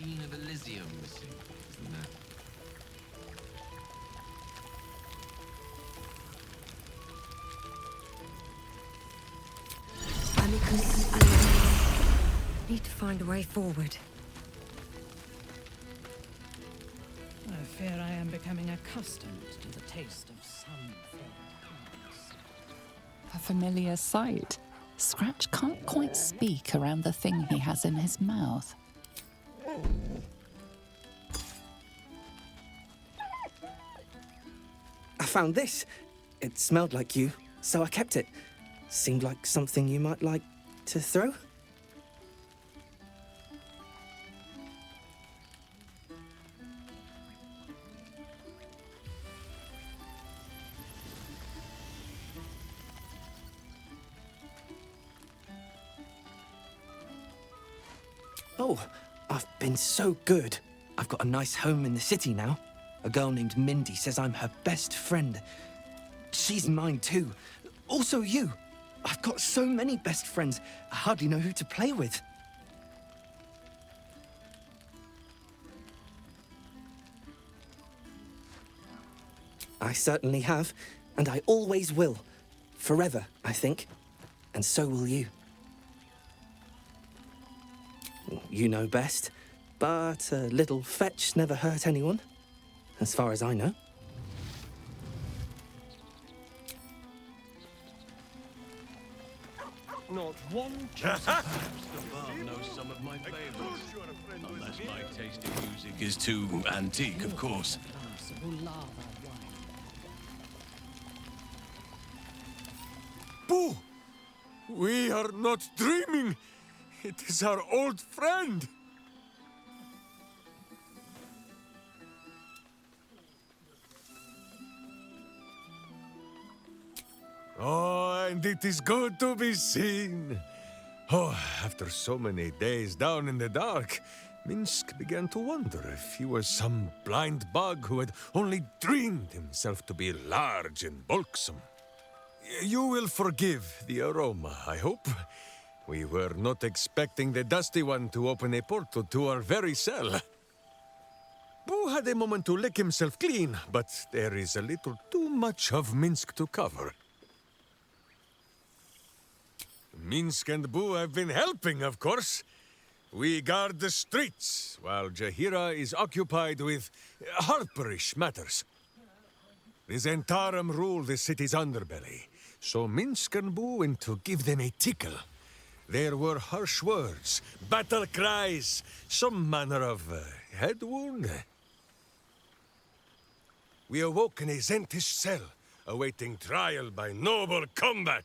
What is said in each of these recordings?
sheen of Elysium missing, isn't there? Amicus alive. Need to find a way forward. I fear I am becoming accustomed to the taste of some plants. A familiar sight. Scratch can't quite speak around the thing he has in his mouth. I found this. It smelled like you, so I kept it. Seemed like something you might like to throw? Oh, I've been so good. I've got a nice home in the city now. A girl named Mindy says I'm her best friend. She's mine too. Also you. I've got so many best friends, I hardly know who to play with. I certainly have, and I always will. Forever, I think. And so will you. You know best, but a little fetch never hurt anyone, as far as I know. Not one chance. Perhaps the bar knows some of my favorites. Unless my taste in music is too antique, of course. Boo! We are not dreaming! It is our old friend! Oh, and it is good to be seen. Oh, after so many days down in the dark, Minsk began to wonder if he was some blind bug who had only dreamed himself to be large and bulksome. You will forgive the aroma, I hope. We were not expecting the Dusty One to open a portal to our very cell. Boo had a moment to lick himself clean, but there is a little too much of Minsk to cover. Minsk and Boo have been helping, of course. We guard the streets, while Jahira is occupied with harperish matters. The Zentarum rule the city's underbelly, so Minsk and Boo went to give them a tickle. There were harsh words, battle cries, some manner of head wound. We awoke in a Zentish cell, awaiting trial by noble combat.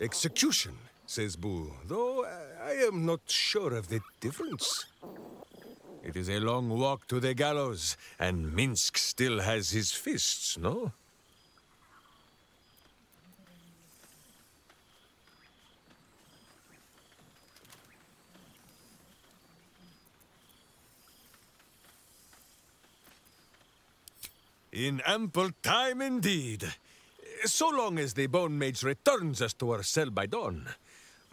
Execution, says Boo, though I am not sure of the difference. It is a long walk to the gallows, and Minsk still has his fists, no? In ample time indeed. So long as the Bone Mage returns us to our cell by dawn,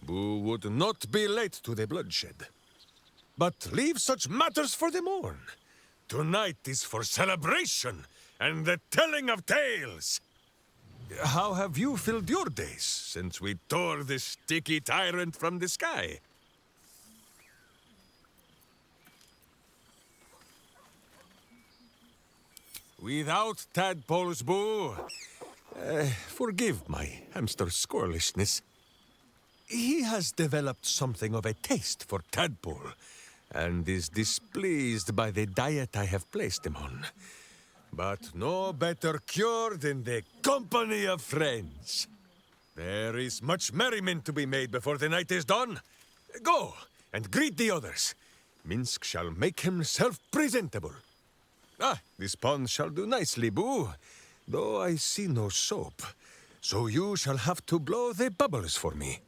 Boo would not be late to the bloodshed. But leave such matters for the morn. Tonight is for celebration and the telling of tales. How have you filled your days since we tore the sticky tyrant from the sky? Without tadpoles, Boo. Forgive my hamster squirrelishness. He has developed something of a taste for tadpole, and is displeased by the diet I have placed him on. But no better cure than the company of friends. There is much merriment to be made before the night is done. Go, and greet the others. Minsk shall make himself presentable. Ah, this pond shall do nicely, Boo. Though I see no soap, so you shall have to blow the bubbles for me.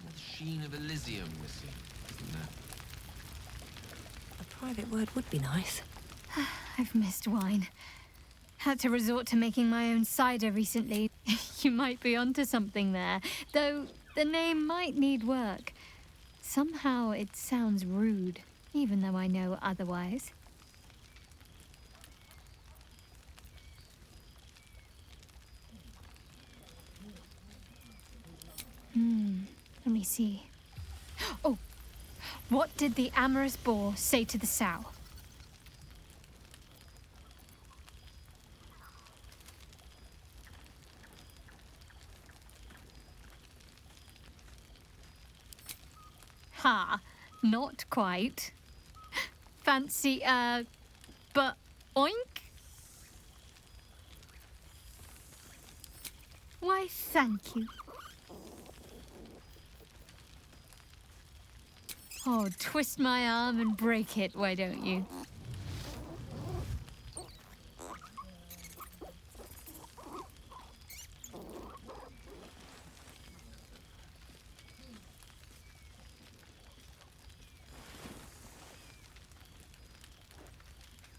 The sheen of Elysium missing, isn't there? A private word would be nice. I've missed wine. Had to resort to making my own cider recently. You might be onto something there. Though, The name might need work. Somehow it sounds rude, even though I know otherwise. Let me see. Oh, what did the amorous boar say to the sow? Ha, not quite. Fancy, but oink? Why, thank you. Oh, twist my arm and break it, why don't you?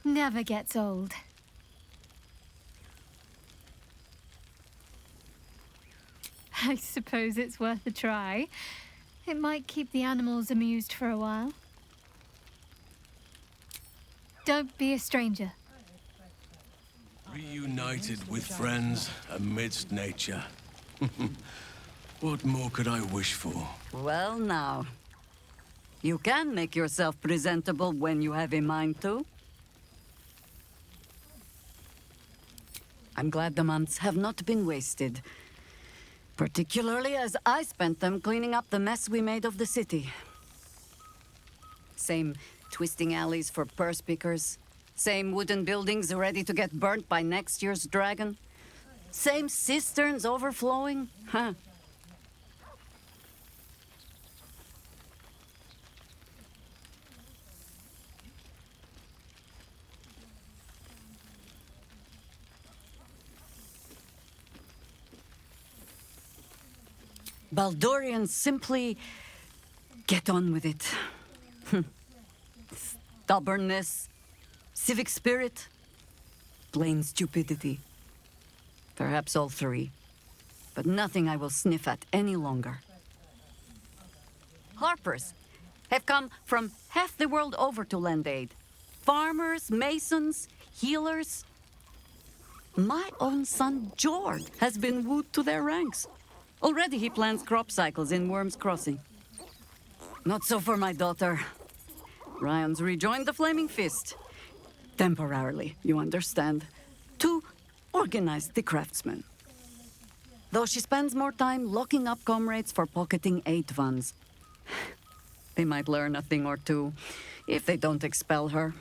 Never gets old. I suppose it's worth a try. It might keep the animals amused for a while. Don't be a stranger. Reunited with friends amidst nature. What more could I wish for? Well, now. You can make yourself presentable when you have a mind to. I'm glad the months have not been wasted. Particularly as I spent them cleaning up the mess we made of the city. Same twisting alleys for purse pickers. Same wooden buildings ready to get burnt by next year's dragon. Same cisterns overflowing. Huh. Baldurians simply get on with it. Stubbornness, civic spirit, plain stupidity. Perhaps all three, but nothing I will sniff at any longer. Harpers have come from half the world over to lend aid. Farmers, masons, healers. My own son, George, has been wooed to their ranks. Already he plans crop cycles in Worm's Crossing. Not so for my daughter. Ryan's rejoined the Flaming Fist. Temporarily, you understand. To organize the craftsmen. Though she spends more time locking up comrades for pocketing aid funds. They might learn a thing or two, if they don't expel her.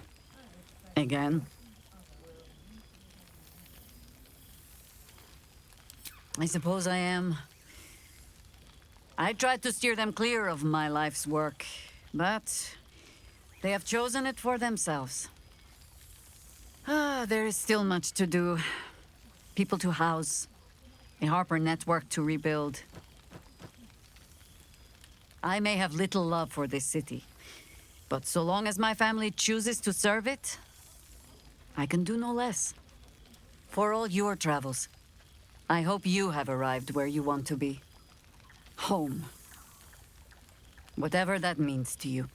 Again. I suppose I am. I tried to steer them clear of my life's work, but they have chosen it for themselves. There is still much to do. People to house, a Harper network to rebuild. I may have little love for this city, but so long as my family chooses to serve it, I can do no less. For all your travels, I hope you have arrived where you want to be. Home. Whatever that means to you.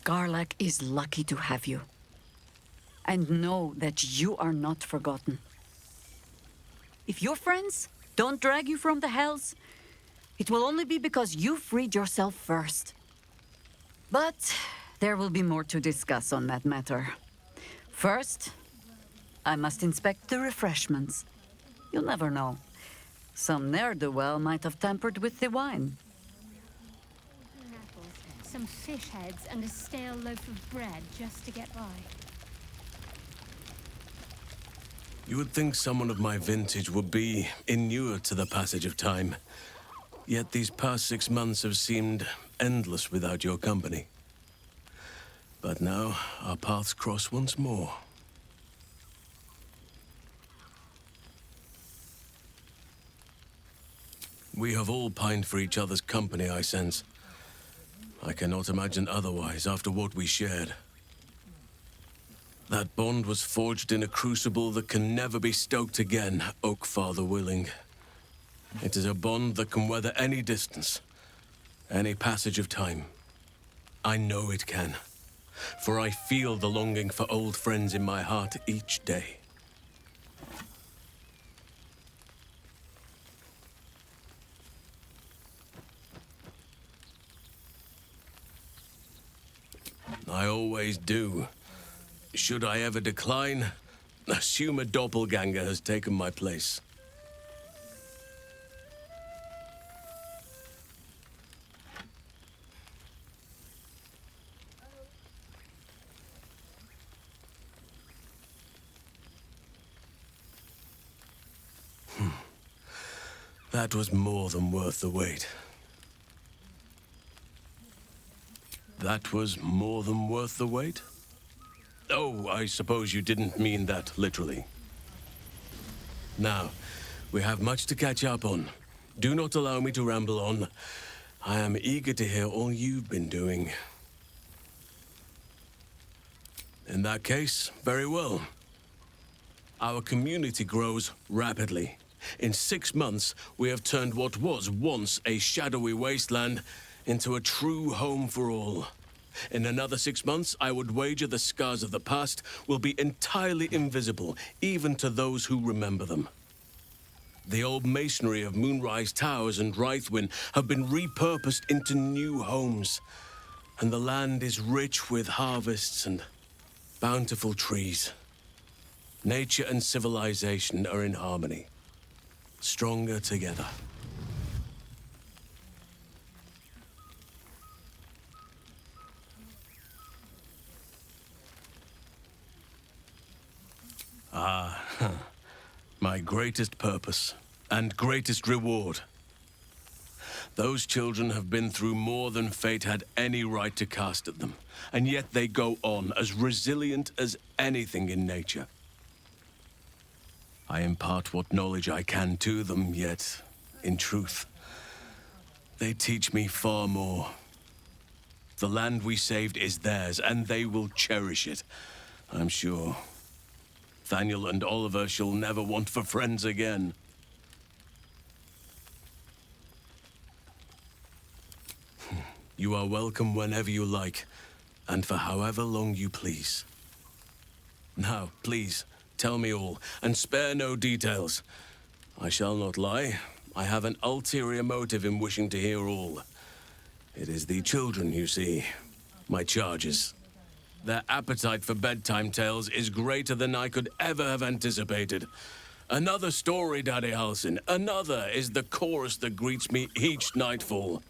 Garlack is lucky to have you. And know that you are not forgotten. If your friends don't drag you from the hells, it will only be because you freed yourself first. But there will be more to discuss on that matter. First, I must inspect the refreshments. You'll never know. Some ne'er-do-well might have tampered with the wine. Apples, some fish heads, and a stale loaf of bread just to get by. You would think someone of my vintage would be inured to the passage of time. Yet these past 6 months have seemed endless without your company. But now, our paths cross once more. We have all pined for each other's company, I sense. I cannot imagine otherwise after what we shared. That bond was forged in a crucible that can never be stoked again, Oak Father willing. It is a bond that can weather any distance, any passage of time. I know it can, for I feel the longing for old friends in my heart each day. I always do. Should I ever decline, assume a doppelganger has taken my place. That was more than worth the wait. That was more than worth the wait? Oh, I suppose you didn't mean that literally. Now, we have much to catch up on. Do not allow me to ramble on. I am eager to hear all you've been doing. In that case, very well. Our community grows rapidly. In 6 months, we have turned what was once a shadowy wasteland into a true home for all. In another 6 months, I would wager the scars of the past will be entirely invisible, even to those who remember them. The old masonry of Moonrise Towers and Rythwin have been repurposed into new homes, and the land is rich with harvests and bountiful trees. Nature and civilization are in harmony, stronger together. My greatest purpose and greatest reward. Those children have been through more than fate had any right to cast at them, and yet they go on as resilient as anything in nature. I impart what knowledge I can to them, yet, in truth, they teach me far more. The land we saved is theirs, and they will cherish it, I'm sure. Thaniel and Oliver shall never want for friends again. You are welcome whenever you like, and for however long you please. Now, please, tell me all, and spare no details. I shall not lie. I have an ulterior motive in wishing to hear all. It is the children, you see, my charges. Their appetite for bedtime tales is greater than I could ever have anticipated. Another story, Daddy Halsin. Another is the chorus that greets me each nightfall.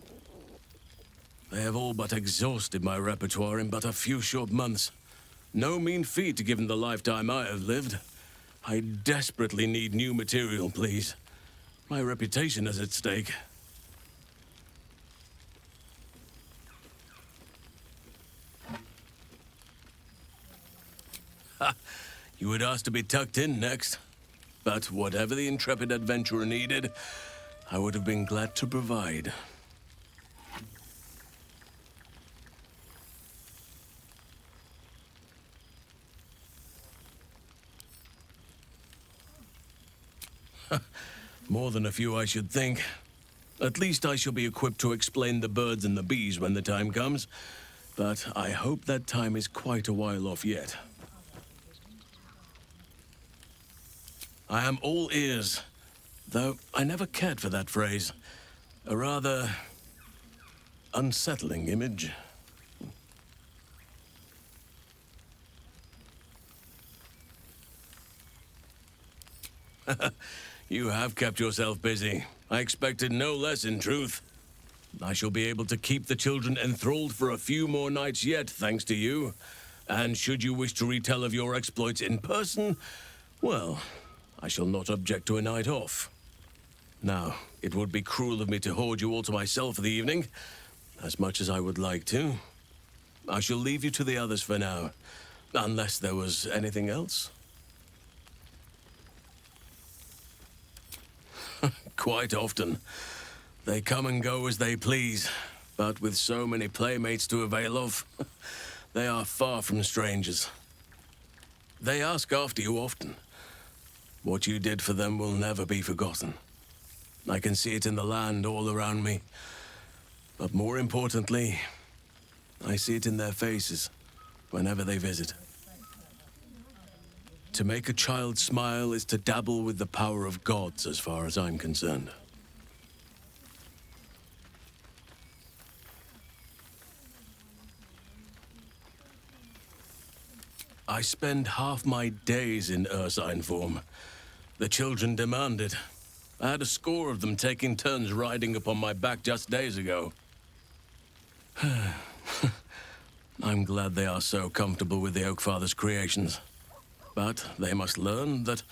They have all but exhausted my repertoire in but a few short months. No mean feat given the lifetime I have lived. I desperately need new material, please. My reputation is at stake. You would ask to be tucked in next. But whatever the intrepid adventurer needed, I would have been glad to provide. More than a few, I should think. At least I shall be equipped to explain the birds and the bees when the time comes. But I hope that time is quite a while off yet. I am all ears, though I never cared for that phrase. A rather unsettling image. You have kept yourself busy. I expected no less, in truth. I shall be able to keep the children enthralled for a few more nights yet, thanks to you. And should you wish to retell of your exploits in person, well, I shall not object to a night off. Now, it would be cruel of me to hoard you all to myself for the evening, as much as I would like to. I shall leave you to the others for now, unless there was anything else. Quite often. They come and go as they please, But with so many playmates to avail of, they are far from strangers. They ask after you often. What you did for them will never be forgotten. I can see it in the land all around me. But more importantly, I see it in their faces whenever they visit. To make a child smile is to dabble with the power of gods, as far as I'm concerned. I spend half my days in ursine form. The children demand it. I had a score of them taking turns riding upon my back just days ago. I'm glad they are so comfortable with the Oakfather's creations. But they must learn that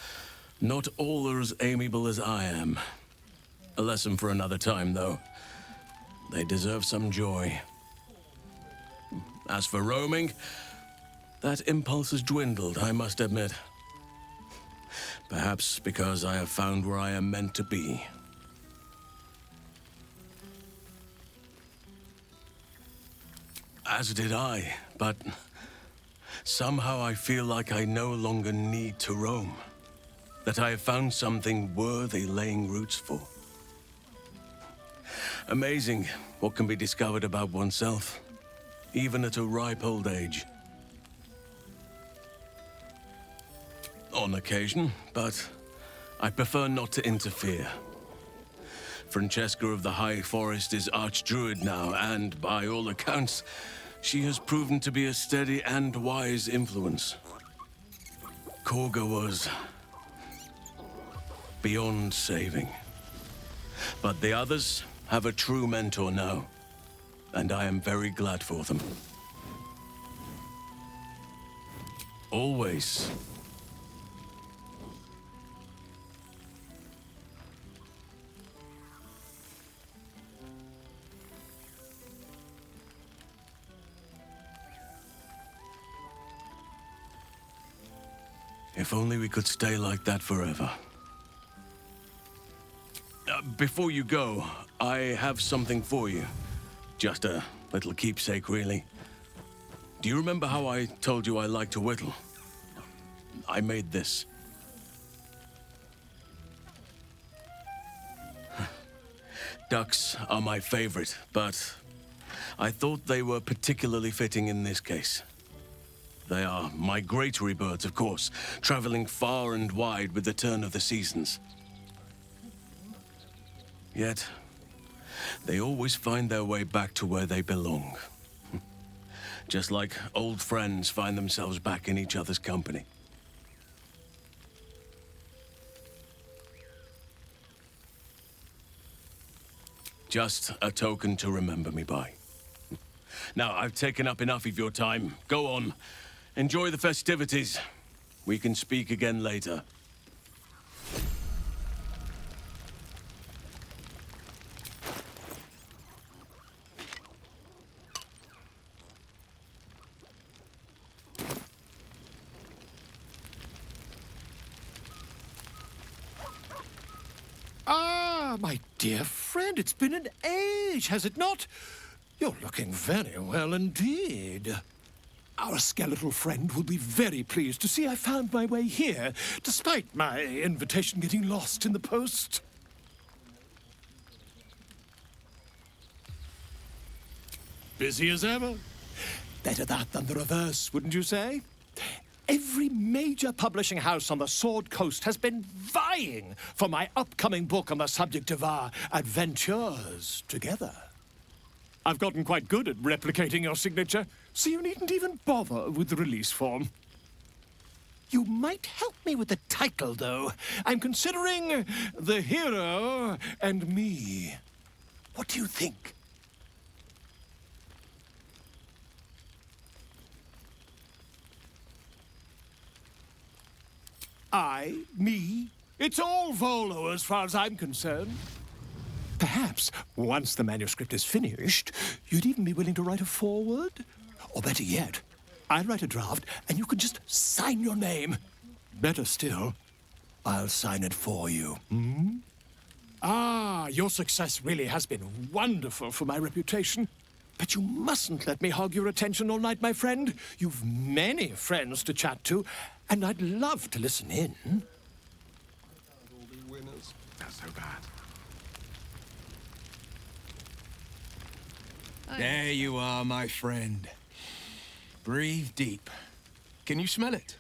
not all are as amiable as I am. A lesson for another time, though. They deserve some joy. As for roaming, that impulse has dwindled, I must admit. Perhaps because I have found where I am meant to be. As did I, but somehow I feel like I no longer need to roam. That I have found something worthy laying roots for. Amazing what can be discovered about oneself, even at a ripe old age. On occasion, but I prefer not to interfere. Francesca of the High Forest is Archdruid now, and by all accounts, she has proven to be a steady and wise influence. Korga was beyond saving. But the others have a true mentor now, and I am very glad for them. Always. If only we could stay like that forever. Before you go, I have something for you. Just a little keepsake, really. Do you remember how I told you I like to whittle? I made this. Ducks are my favorite, but I thought they were particularly fitting in this case. They are migratory birds, of course, traveling far and wide with the turn of the seasons. Yet, they always find their way back to where they belong. Just like old friends find themselves back in each other's company. Just a token to remember me by. Now, I've taken up enough of your time. Go on. Enjoy the festivities. We can speak again later. Ah, my dear friend, it's been an age, has it not? You're looking very well indeed. Our skeletal friend will be very pleased to see I found my way here, despite my invitation getting lost in the post. Busy as ever. Better that than the reverse, wouldn't you say? Every major publishing house on the Sword Coast has been vying for my upcoming book on the subject of our adventures together. I've gotten quite good at replicating your signature, so you needn't even bother with the release form. You might help me with the title, though. I'm considering The Hero and Me. What do you think? Me. It's all Volo as far as I'm concerned. Perhaps, once the manuscript is finished, you'd even be willing to write a foreword? Or better yet, I'll write a draft and you can just sign your name. Better still, I'll sign it for you. Hmm? Ah, your success really has been wonderful for my reputation. But you mustn't let me hog your attention all night, my friend. You've many friends to chat to, and I'd love to listen in. All be winners. Not so bad. There you are, my friend. Breathe deep. Can you smell it?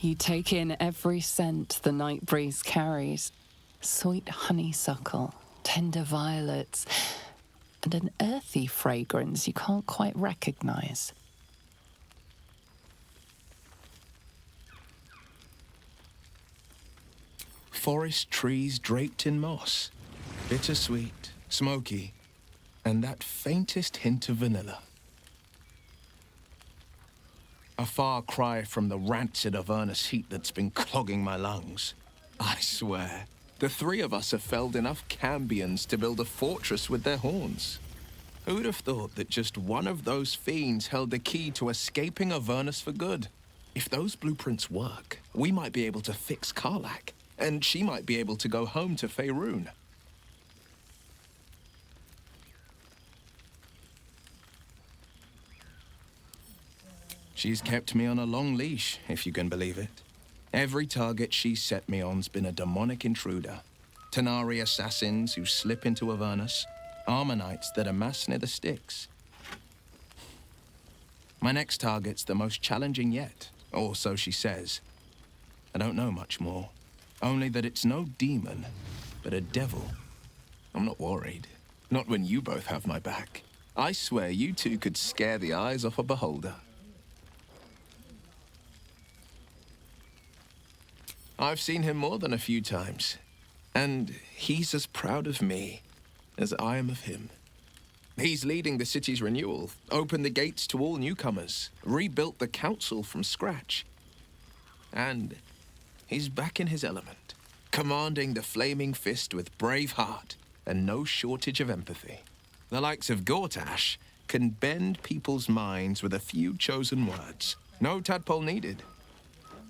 You take in every scent the night breeze carries. Sweet honeysuckle, tender violets, and an earthy fragrance you can't quite recognize. Forest trees draped in moss. Bittersweet, smoky, and that faintest hint of vanilla. A far cry from the rancid Avernus heat that's been clogging my lungs. I swear, the three of us have felled enough cambions to build a fortress with their horns. Who'd have thought that just one of those fiends held the key to escaping Avernus for good? If those blueprints work, we might be able to fix Karlach, and she might be able to go home to Faerun. She's kept me on a long leash, if you can believe it. Every target she's set me on's been a demonic intruder. Tanari assassins who slip into Avernus, Ammonites that amass near the Styx. My next target's the most challenging yet, or so she says. I don't know much more. Only that it's no demon, but a devil. I'm not worried. Not when you both have my back. I swear you two could scare the eyes off a beholder. I've seen him more than a few times, and he's as proud of me as I am of him. He's leading the city's renewal, opened the gates to all newcomers, rebuilt the council from scratch. And he's back in his element, commanding the Flaming Fist with brave heart and no shortage of empathy. The likes of Gortash can bend people's minds with a few chosen words. No tadpole needed.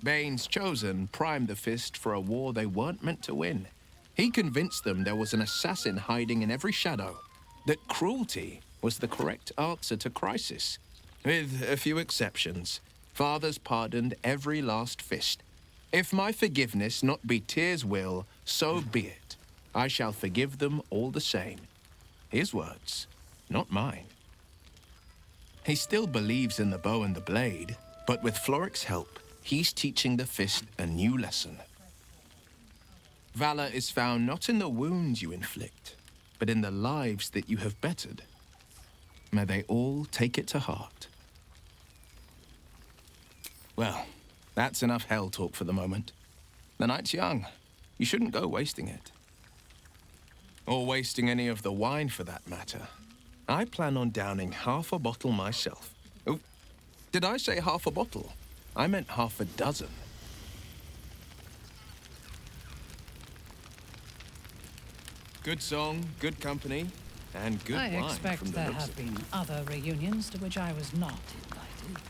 Bane's Chosen primed the Fist for a war they weren't meant to win. He convinced them there was an assassin hiding in every shadow, that cruelty was the correct answer to crisis. With a few exceptions, fathers pardoned every last fist. If my forgiveness not be Tyr's will, so be it. I shall forgive them all the same. His words, not mine. He still believes in the bow and the blade, but with Floric's help, he's teaching the Fist a new lesson. Valor is found not in the wounds you inflict, but in the lives that you have bettered. May they all take it to heart. Well, that's enough hell talk for the moment. The night's young. You shouldn't go wasting it. Or wasting any of the wine for that matter. I plan on downing half a bottle myself. Oh, did I say half a bottle? I meant half a dozen. Good song, good company, and good wine. I expect from the there looks have of been other reunions to which I was not invited.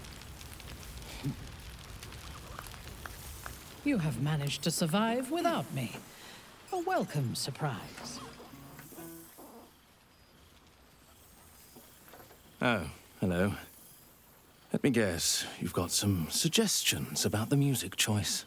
You have managed to survive without me. A welcome surprise. Oh, hello. Let me guess, you've got some suggestions about the music choice.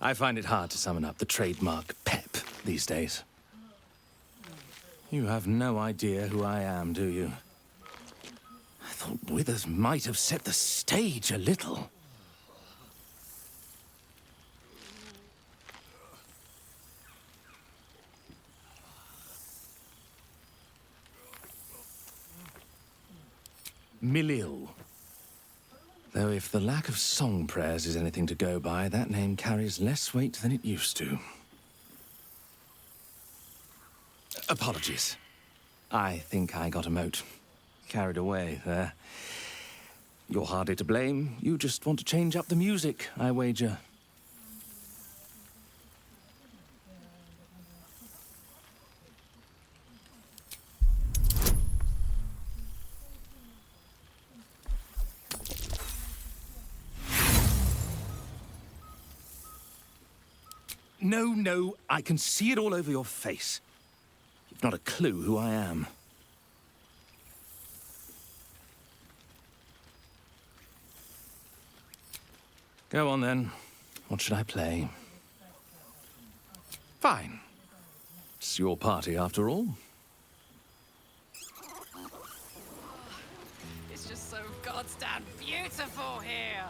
I find it hard to summon up the trademark pep these days. You have no idea who I am, do you? I thought Withers might have set the stage a little. Milil. Though if the lack of song prayers is anything to go by, that name carries less weight than it used to. Apologies. I think I got a mote. Carried away there. You're hardly to blame. You just want to change up the music, I wager. No, I can see it all over your face. You've not a clue who I am. Go on then. What should I play? Fine. It's your party after all. It's just so goddamn beautiful here.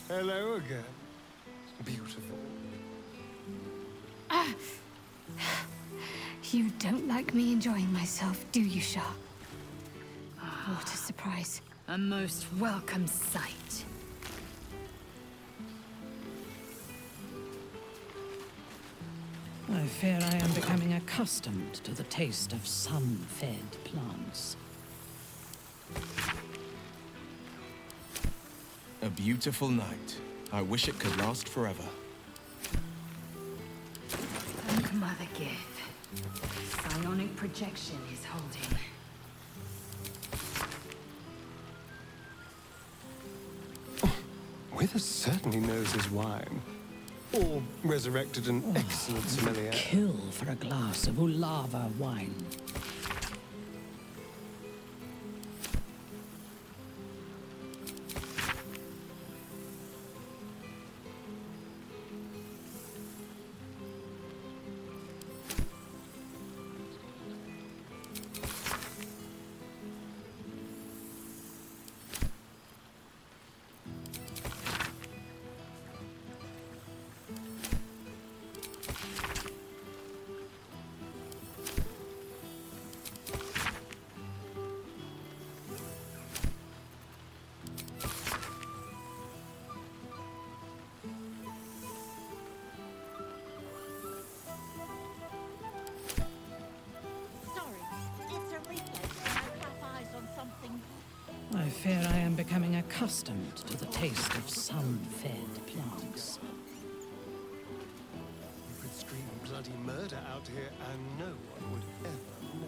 Hello again. Beautiful. You don't like me enjoying myself, do you, Shah? What a surprise. A most welcome sight. I fear I am becoming accustomed to the taste of sun-fed plants. A beautiful night. I wish it could last forever. And Mother Give. Psionic projection is holding. Withers certainly knows his wine. Or resurrected an excellent sommelier. Kill for a glass of Ulava wine. I fear I am becoming accustomed to the taste of sun-fed plants. You could scream bloody murder out here and no one would ever know.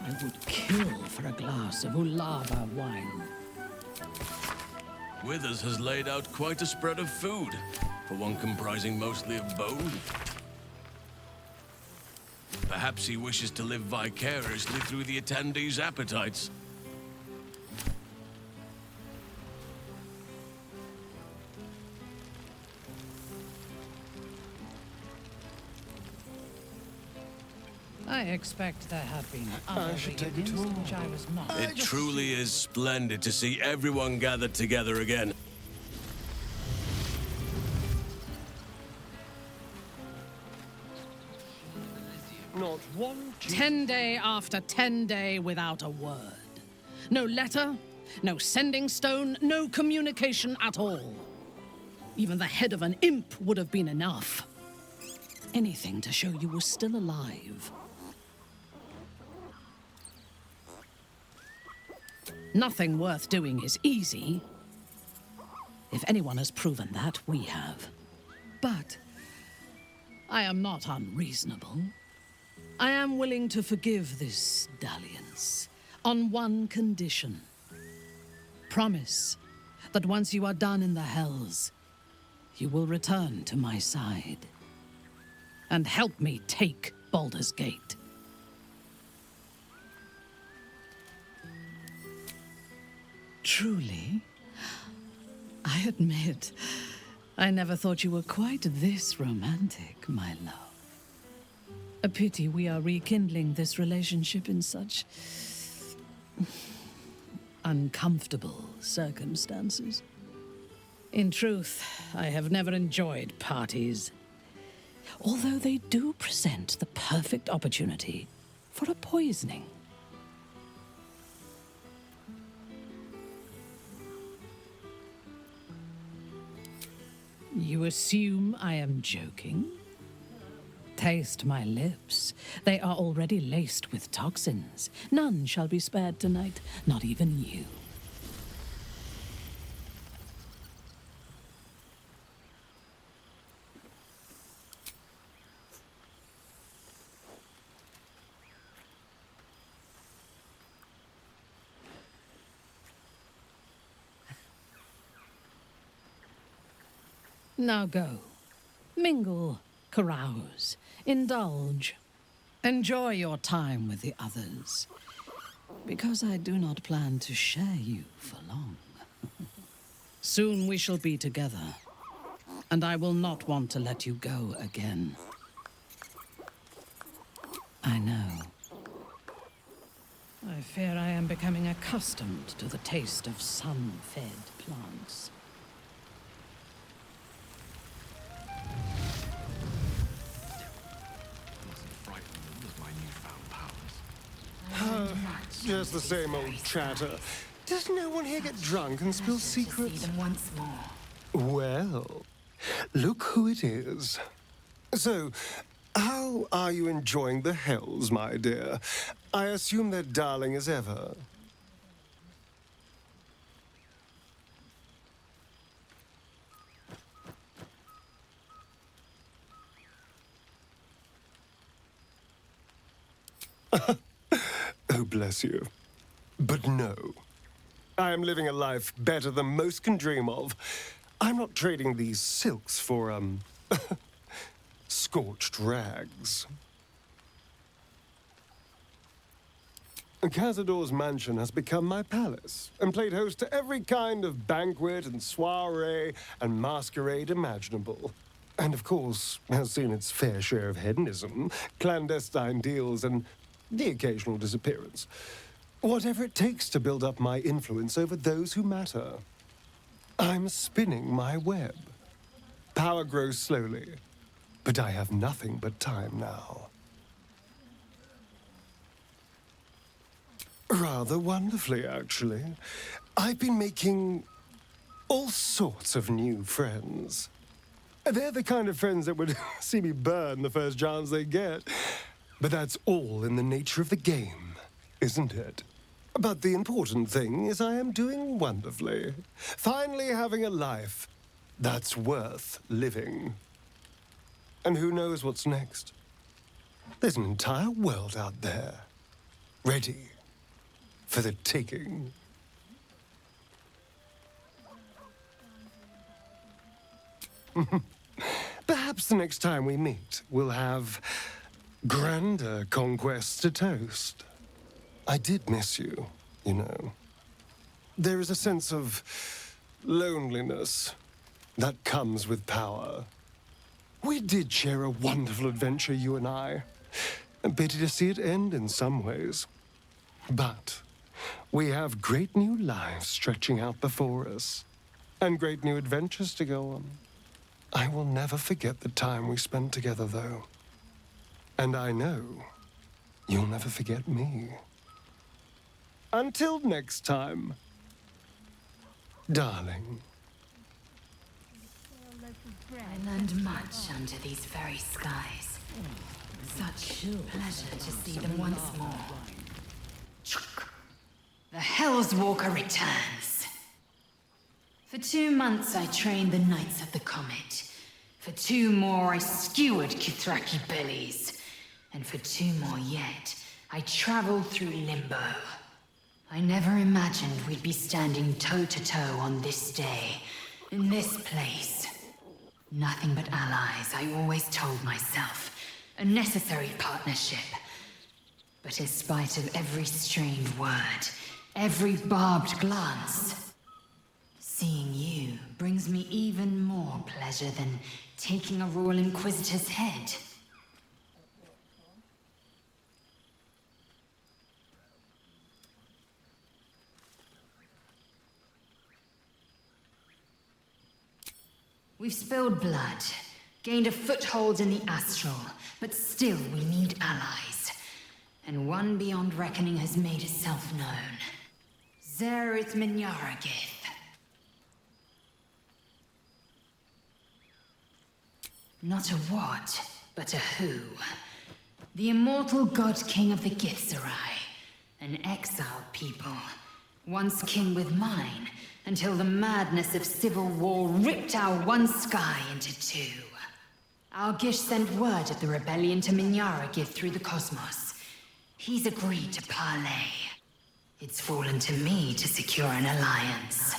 I would kill for a glass of Ulava wine. Withers has laid out quite a spread of food, for one comprising mostly of bone. Perhaps he wishes to live vicariously through the attendees' appetites. I expect there have been other should take a reunions tour. in which I was not. It truly is splendid to see everyone gathered together again. Not one 10 day after 10 day without a word. No letter, no sending stone, no communication at all. Even the head of an imp would have been enough. Anything to show you were still alive. Nothing worth doing is easy. If anyone has proven that, we have. But I am not unreasonable. I am willing to forgive this dalliance on one condition. Promise that once you are done in the Hells, you will return to my side and help me take Baldur's Gate. Truly? I admit, I never thought you were quite this romantic, my love. A pity we are rekindling this relationship in such uncomfortable circumstances. In truth, I have never enjoyed parties, although they do present the perfect opportunity for a poisoning. You assume I am joking? Taste my lips. They are already laced with toxins. None shall be spared tonight, not even you. Now go. Mingle, carouse, indulge. Enjoy your time with the others. Because I do not plan to share you for long. Soon we shall be together, and I will not want to let you go again. I know. I fear I am becoming accustomed to the taste of sun-fed plants. Just the same old chatter. Does no one here get drunk and spill secrets? See them once more. Well, look who it is. So, how are you enjoying the Hells, my dear? I assume they're darling as ever. Oh, bless you. But no. I am living a life better than most can dream of. I'm not trading these silks for, scorched rags. Cazador's mansion has become my palace and played host to every kind of banquet and soiree and masquerade imaginable. And of course, has seen its fair share of hedonism, clandestine deals, and the occasional disappearance. Whatever it takes to build up my influence over those who matter. I'm spinning my web. Power grows slowly, but I have nothing but time now. Rather wonderfully, actually. I've been making all sorts of new friends. They're the kind of friends that would see me burn the first chance they get. But that's all in the nature of the game, isn't it? But the important thing is I am doing wonderfully. Finally having a life that's worth living. And who knows what's next? There's an entire world out there, ready for the taking. Perhaps the next time we meet, we'll have grander conquests to toast. I did miss you, you know. There is a sense of loneliness that comes with power. We did share a wonderful adventure, you and I. A pity to see it end in some ways. But we have great new lives stretching out before us, and great new adventures to go on. I will never forget the time we spent together, though. And I know you'll never forget me. Until next time, darling. I learned much under these very skies. Such pleasure to see them once more. The Hell's Walker returns. For 2 months I trained the Knights of the Comet. For 2 more I skewered Kithraki bellies. And for 2 more yet, I traveled through Limbo. I never imagined we'd be standing toe-to-toe on this day, in this place. Nothing but allies, I always told myself. A necessary partnership. But in spite of every strained word, every barbed glance, seeing you brings me even more pleasure than taking a Royal Inquisitor's head. We've spilled blood, gained a foothold in the astral, but still we need allies. And one beyond reckoning has made itself known. Zerith Minyaragith. Not a what, but a who. The immortal god king of the Githzerai. An exiled people. Once kin with mine, until the madness of civil war ripped our one sky into 2. Algish sent word of the rebellion to Minyaragith through the cosmos. He's agreed to parley. It's fallen to me to secure an alliance.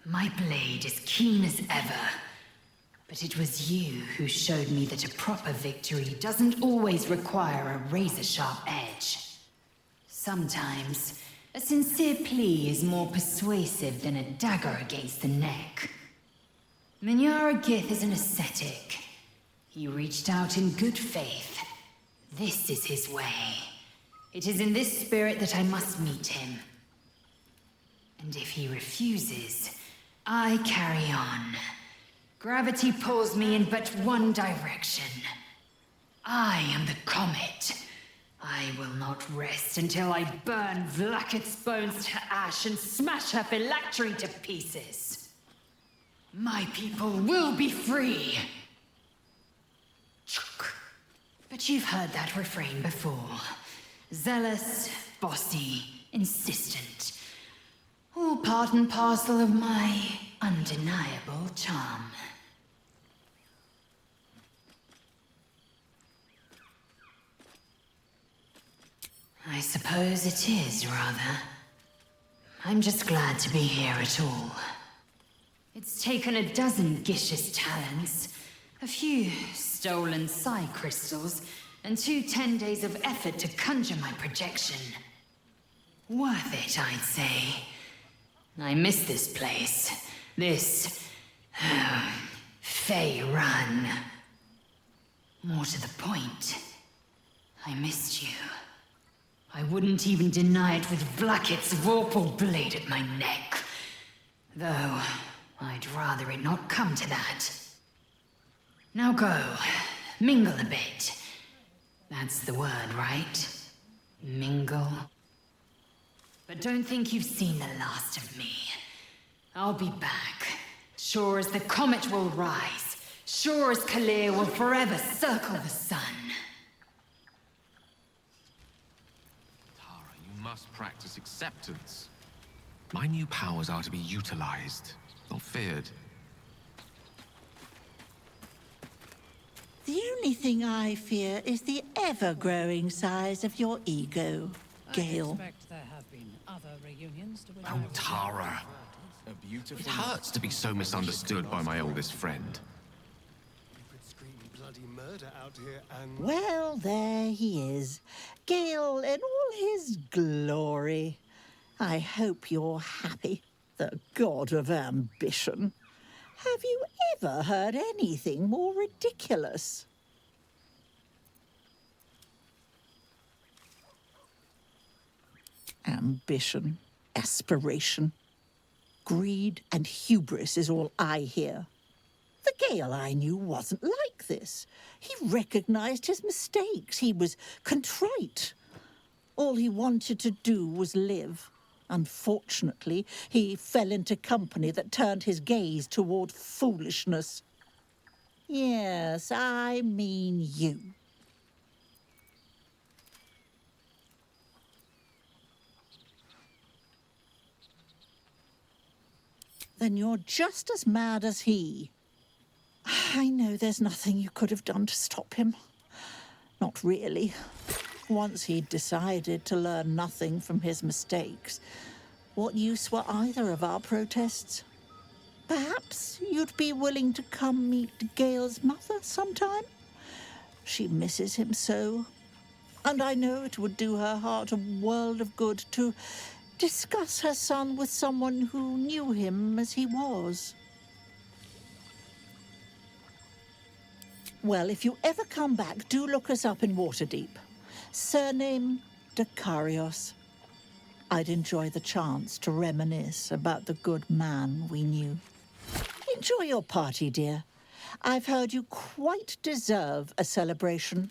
My blade is keen as ever. But it was you who showed me that a proper victory doesn't always require a razor-sharp edge. Sometimes, a sincere plea is more persuasive than a dagger against the neck. Minyara Gith is an ascetic. He reached out in good faith. This is his way. It is in this spirit that I must meet him. And if he refuses, I carry on. Gravity pulls me in but one direction. I am the comet. I will not rest until I burn Vlaakith's bones to ash and smash her phylactery to pieces. My people will be free. But you've heard that refrain before. Zealous, bossy, insistent. All part and parcel of my undeniable charm. I suppose it is, rather. I'm just glad to be here at all. It's taken a dozen Gish's talents, a few stolen psi crystals, and 2 10 days of effort to conjure my projection. Worth it, I'd say. I miss this place. This... Fey Run. More to the point, I missed you. I wouldn't even deny it with Vlaakith's vorpal blade at my neck. Though, I'd rather it not come to that. Now go, mingle a bit. That's the word, right? Mingle. But don't think you've seen the last of me. I'll be back. Sure as the comet will rise. Sure as Kalir will forever circle the sun. Tara, you must practice acceptance. My new powers are to be utilized, not feared. The only thing I fear is the ever-growing size of your ego, Gale. I expect there have been other reunions to which Oh, Tara. It hurts to be so misunderstood by my oldest friend. You could scream bloody murder out here and... Well, there he is. Gale in all his glory. I hope you're happy, the god of ambition. Have you ever heard anything more ridiculous? Ambition, aspiration, greed and hubris is all I hear. The Gale I knew wasn't like this. He recognized his mistakes. He was contrite. All he wanted to do was live. Unfortunately, he fell into company that turned his gaze toward foolishness. Yes, I mean you. Then you're just as mad as he. I know there's nothing you could have done to stop him. Not really. Once he'd decided to learn nothing from his mistakes, what use were either of our protests? Perhaps you'd be willing to come meet Gale's mother sometime? She misses him so. And I know it would do her heart a world of good to discuss her son with someone who knew him as he was. Well, if you ever come back, do look us up in Waterdeep. Surname Dakarios. I'd enjoy the chance to reminisce about the good man we knew. Enjoy your party, dear. I've heard you quite deserve a celebration.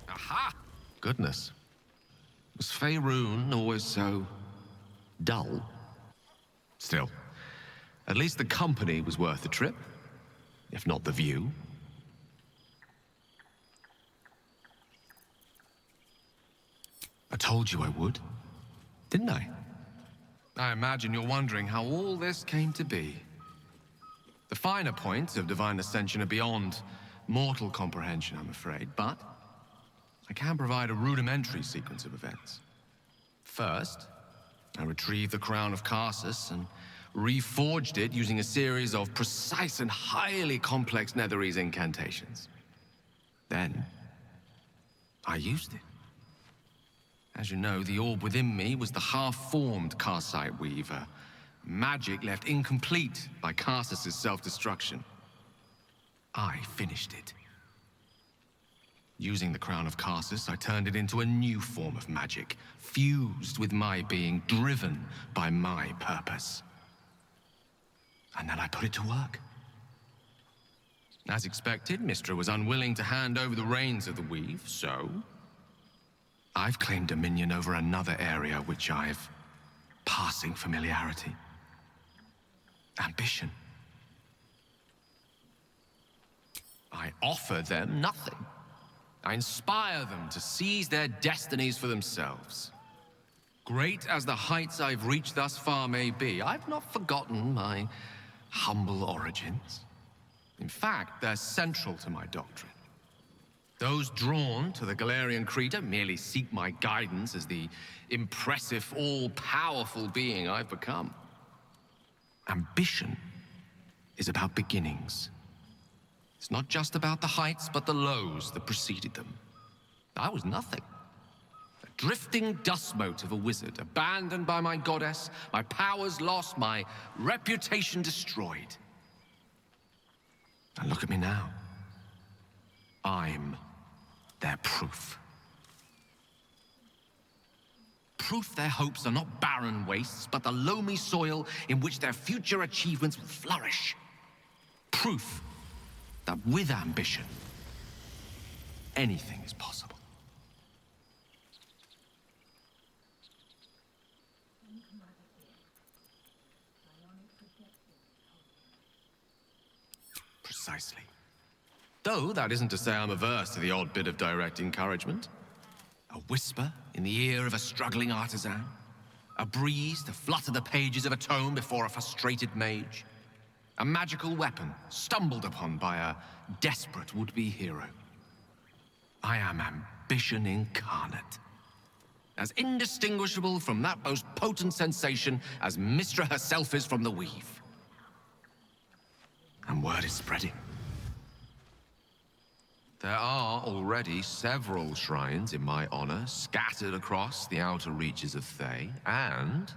Aha! Goodness. Was Faerun always so dull? Still, at least the company was worth the trip, if not the view. I told you I would, didn't I? I imagine you're wondering how all this came to be. The finer points of divine ascension are beyond mortal comprehension, I'm afraid, but I can provide a rudimentary sequence of events. First, I retrieved the crown of Karsus and reforged it using a series of precise and highly complex Netherese incantations. Then, I used it. As you know, the orb within me was the half-formed Karsite Weaver, magic left incomplete by Karsus' self-destruction. I finished it. Using the crown of Karsus, I turned it into a new form of magic, fused with my being, driven by my purpose. And then I put it to work. As expected, Mystra was unwilling to hand over the reins of the weave, so I've claimed dominion over another area which I've passing familiarity. Ambition. I offer them nothing. I inspire them to seize their destinies for themselves. Great as the heights I've reached thus far may be, I've not forgotten my humble origins. In fact, they're central to my doctrine. Those drawn to the Galarian Creator merely seek my guidance as the impressive, all-powerful being I've become. Ambition is about beginnings. It's not just about the heights, but the lows that preceded them. I was nothing. A drifting dust mote of a wizard, abandoned by my goddess, my powers lost, my reputation destroyed. And look at me now. I'm their proof. Proof their hopes are not barren wastes, but the loamy soil in which their future achievements will flourish. Proof that with ambition, anything is possible. Precisely. Though that isn't to say I'm averse to the odd bit of direct encouragement. A whisper in the ear of a struggling artisan. A breeze to flutter the pages of a tome before a frustrated mage. A magical weapon stumbled upon by a desperate would-be hero. I am ambition incarnate. As indistinguishable from that most potent sensation as Mystra herself is from the weave. And word is spreading. There are already several shrines in my honor scattered across the outer reaches of Thay, and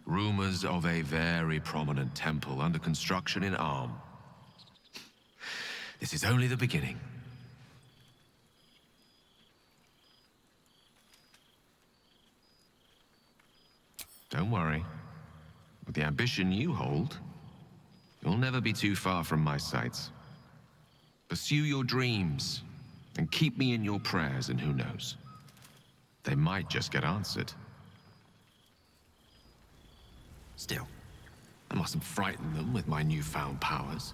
rumors of a very prominent temple under construction in Arm. This is only the beginning. Don't worry. With the ambition you hold, you'll never be too far from my sights. Pursue your dreams, and keep me in your prayers, and who knows? They might just get answered. Still, I mustn't frighten them with my newfound powers.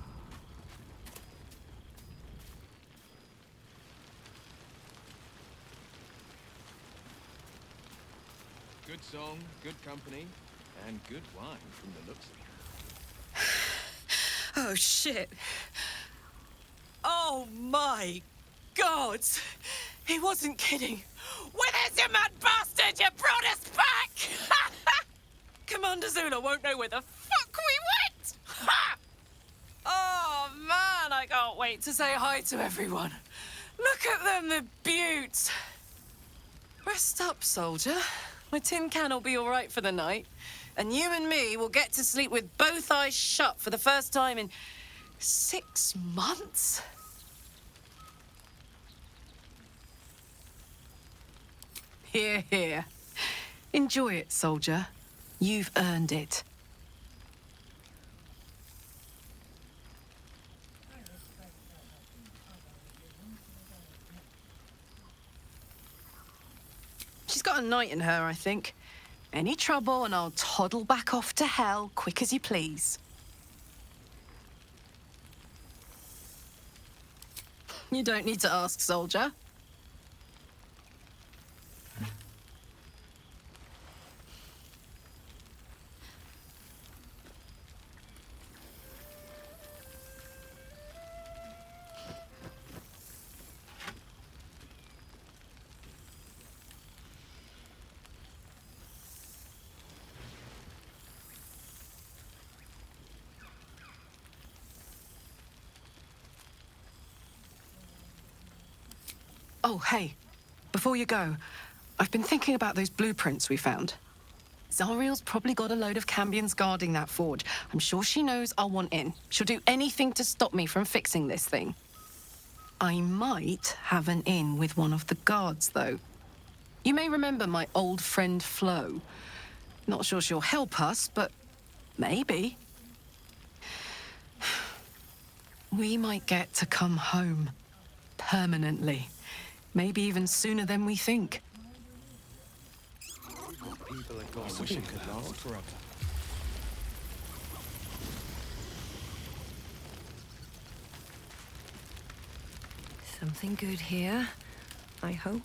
Good song, good company, and good wine from the looks of it. Oh, shit. Oh, my God. He wasn't kidding. Where's your mad bastard? You brought us back! Commander Zula won't know where the fuck we went! Ha! Oh, man, I can't wait to say hi to everyone. Look at them, the beauts. Rest up, soldier. My tin can will be all right for the night. And you and me will get to sleep with both eyes shut for the first time in 6 months? Here, here. Enjoy it, soldier. You've earned it. She's got a knight in her, I think. Any trouble and I'll toddle back off to hell quick as you please. You don't need to ask, soldier. Oh, hey. Before you go, I've been thinking about those blueprints we found. Zariel's probably got a load of Cambions guarding that forge. I'm sure she knows I'll want in. She'll do anything to stop me from fixing this thing. I might have an in with one of the guards, though. You may remember my old friend Flo. Not sure she'll help us, but maybe. We might get to come home. Permanently. Maybe even sooner than we think. People are gone wishing could last forever. Something good here, I hope.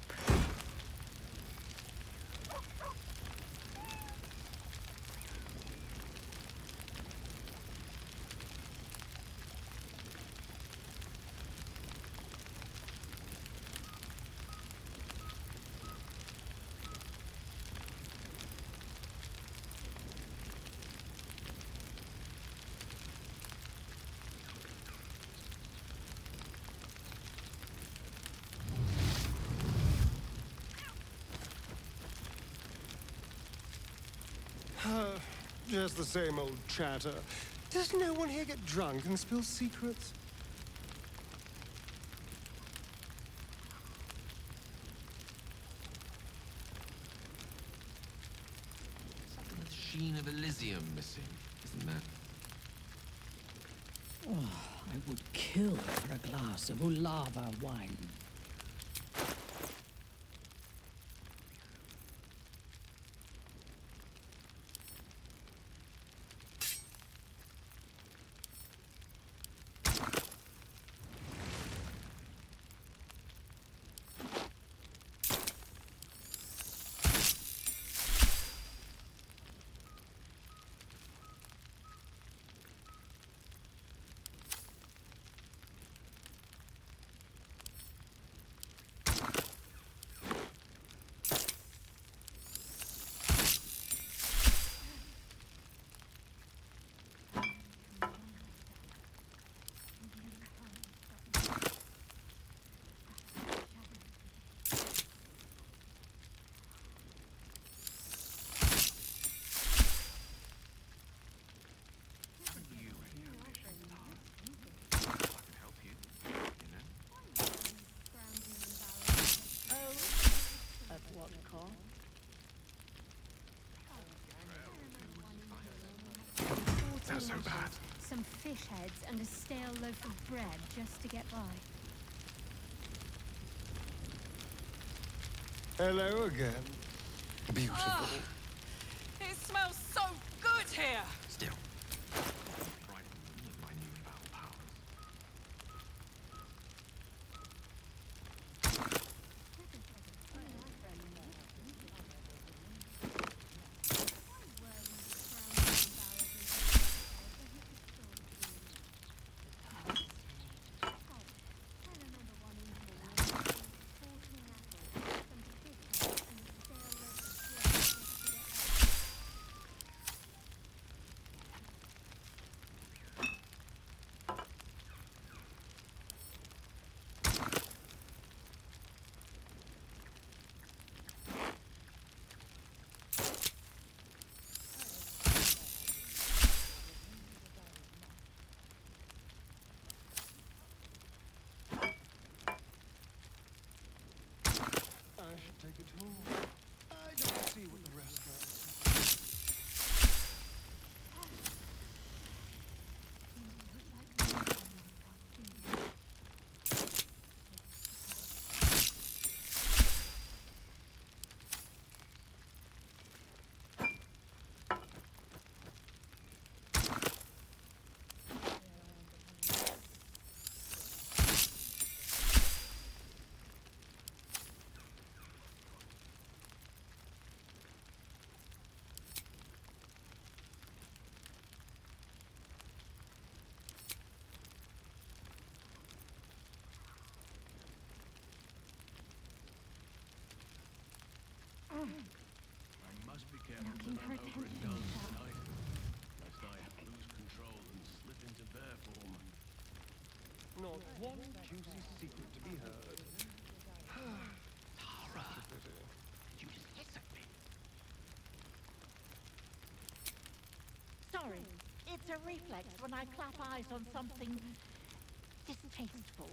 Just the same old chatter. Does no one here get drunk and spill secrets? Something of the sheen of Elysium missing, isn't there? Oh, I would kill for a glass of Ulava wine. That's so bad. Some fish heads and a stale loaf of bread just to get by. Hello again. Beautiful. It smells so good here! Still. I should take it home. I don't see what the restaurant. I must be careful that I'm overindulged tonight, lest I lose control and slip into bear form. Not one juicy secret to be heard. sorry. It's a reflex when I clap eyes on something distasteful.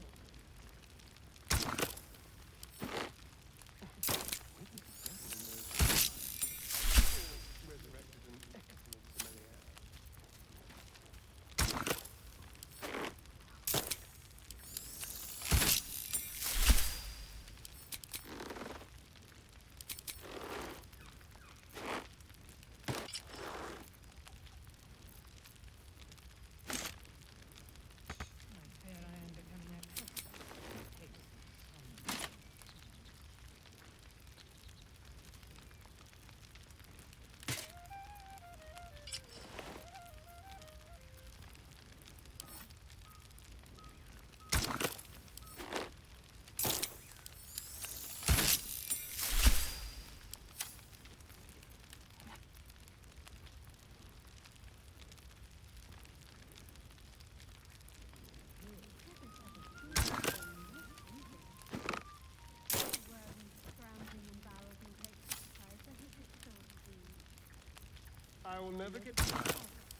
I will never get tired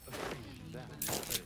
of seeing that face.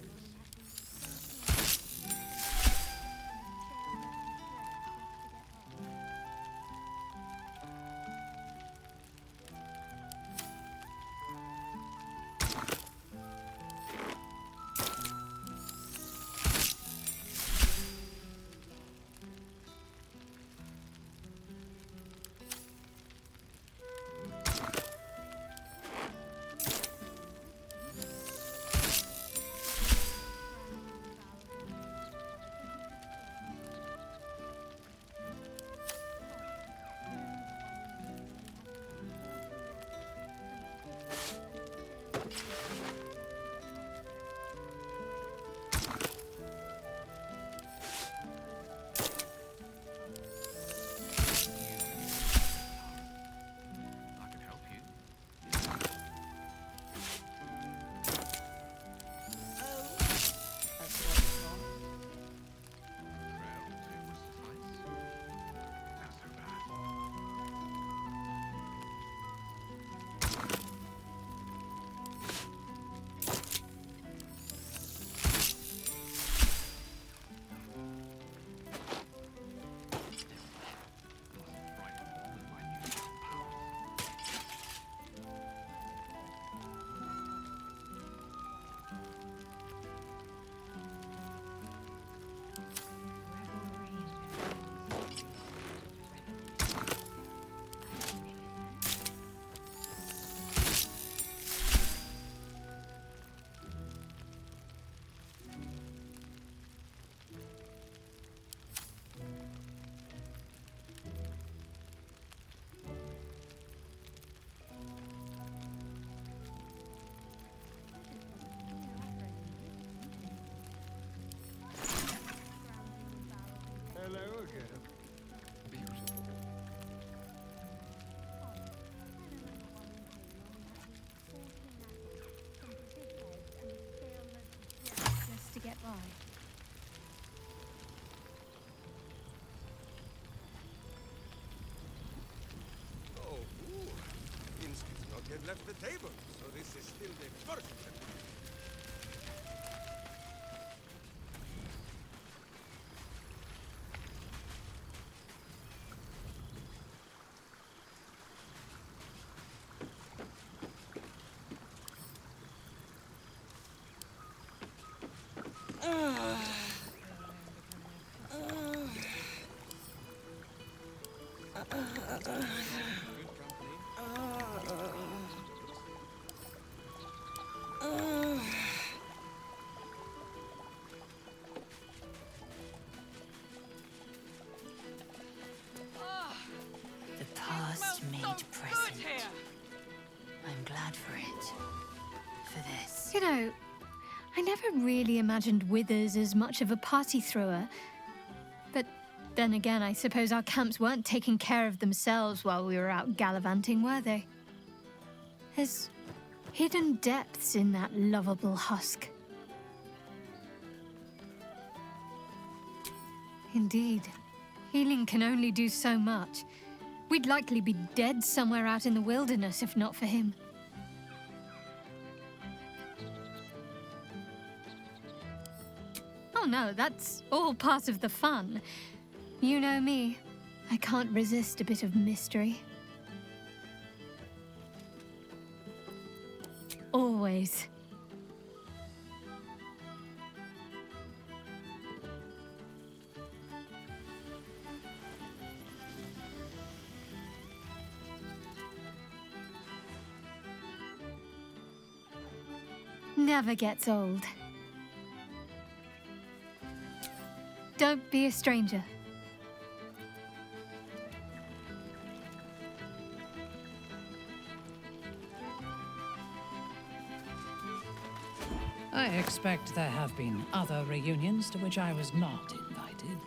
Hello again. Beautiful. Just to get by. Oh, Inske's not yet left the table, so this is still the first. The past made present. I'm glad for it. For this. You know, I never really imagined Withers as much of a party thrower. But then again, I suppose our camps weren't taking care of themselves while we were out gallivanting, were they? There's hidden depths in that lovable husk. Indeed. Healing can only do so much. We'd likely be dead somewhere out in the wilderness if not for him. Oh no, that's all part of the fun. You know me. I can't resist a bit of mystery. Always. Never gets old. Don't be a stranger. I expect there have been other reunions to which I was not invited.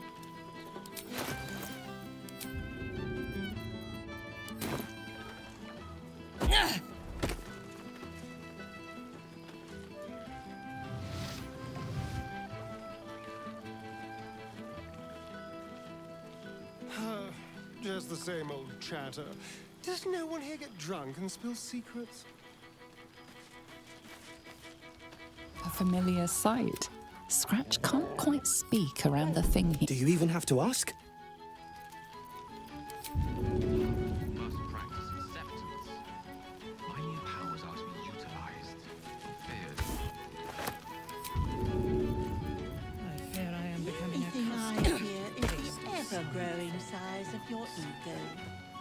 Just the same old chatter. Does no one here get drunk and spill secrets? A familiar sight. Scratch can't quite speak around the thing he... Do you even have to ask? Must practice acceptance. My new powers are to be utilized, not feared. I fear I am becoming Everything I accustomed. hear is the ever-growing size of your ego,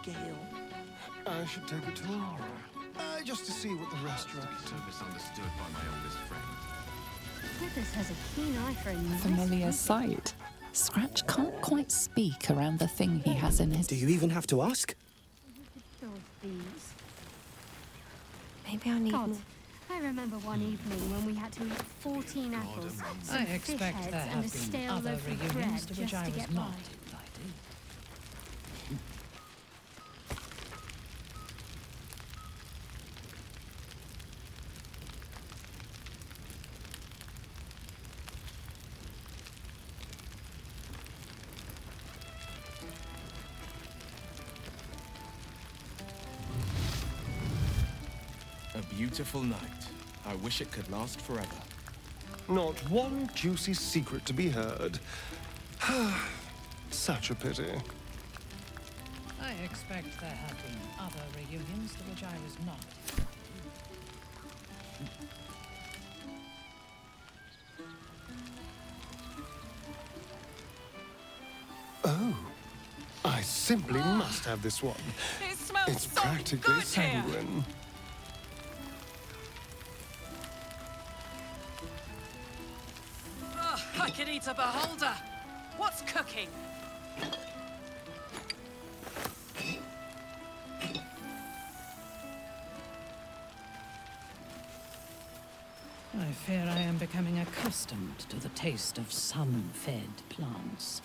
Gale. I should take a tour. Just to see what the rest are up to. So misunderstood by my oldest friend. Withers has a keen eye for a nice Familiar sight. Scratch can't quite speak around the thing he has in his... Do you even have to ask? Maybe I need God, more. I remember one evening when we had to eat 14 apples, some I fish expect heads, there and a have been stale other loaf of bread reunions to which just I to was get by. not invited. A beautiful night. I wish it could last forever. Not one juicy secret to be heard. Such a pity. I expect there have been other reunions to which I was not. Oh, I simply must have this one. It smells It's so practically good here. sanguine. Oh, I could eat a beholder. What's cooking? I fear I am becoming accustomed to the taste of sun-fed plants.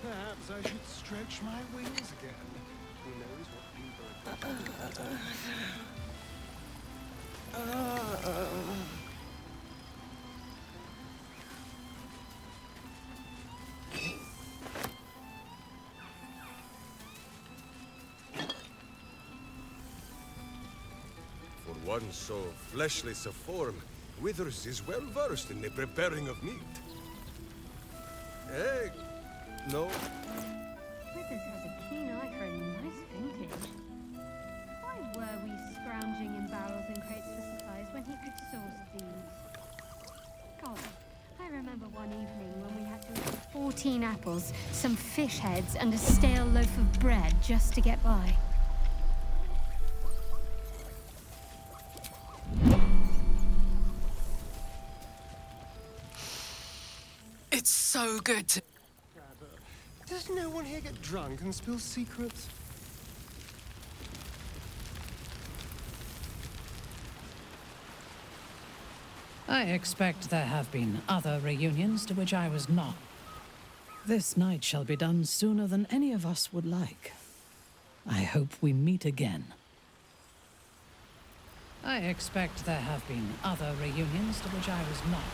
Perhaps I should stretch my wings again. Who knows what people For one so fleshless a form, Withers is well versed in the preparing of meat. Hey, no. Withers has a keen eye for a nice vintage. Why were we scrounging in barrels and crates for supplies when he could source these? God, I remember one evening when we had to eat 14 apples, some fish heads, and a stale loaf of bread just to get by. It's so good to... Does no one here get drunk and spill secrets? I expect there have been other reunions to which I was not. This night shall be done sooner than any of us would like. I hope we meet again. I expect there have been other reunions to which I was not.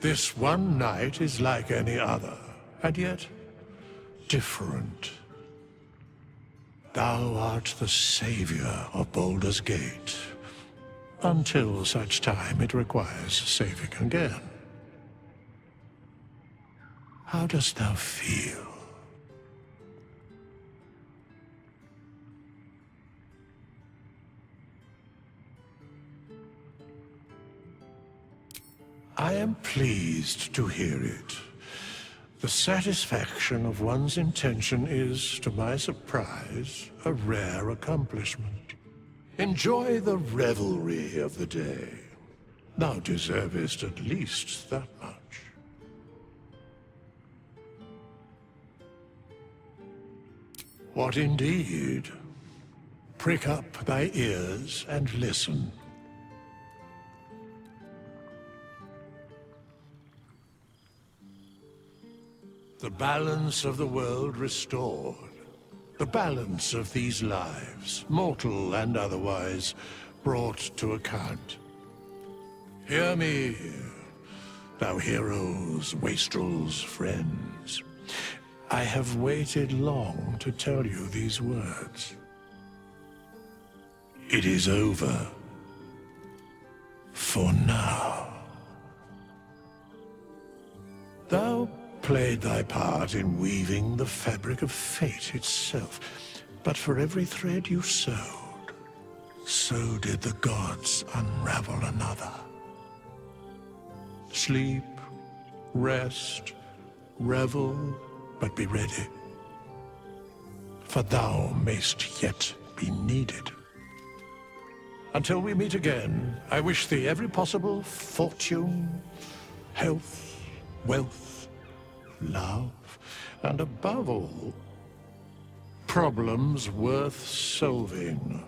This one night is like any other, and yet different. Thou art the savior of Baldur's Gate, until such time it requires saving again. How dost thou feel? I am pleased to hear it. The satisfaction of one's intention is, to my surprise, a rare accomplishment. Enjoy the revelry of the day. Thou deservest at least that much. What indeed? Prick up thy ears and listen. The balance of the world restored, The balance of these lives, mortal and otherwise, brought to account. Hear me, thou heroes, wastrels, friends. I have waited long to tell you these words. It is over. For now. Thou played thy part in weaving the fabric of fate itself, but for every thread you sewed, so did the gods unravel another. Sleep, rest, revel, but be ready, for thou mayst yet be needed. Until we meet again, I wish thee every possible fortune, health, wealth, love, and above all, problems worth solving.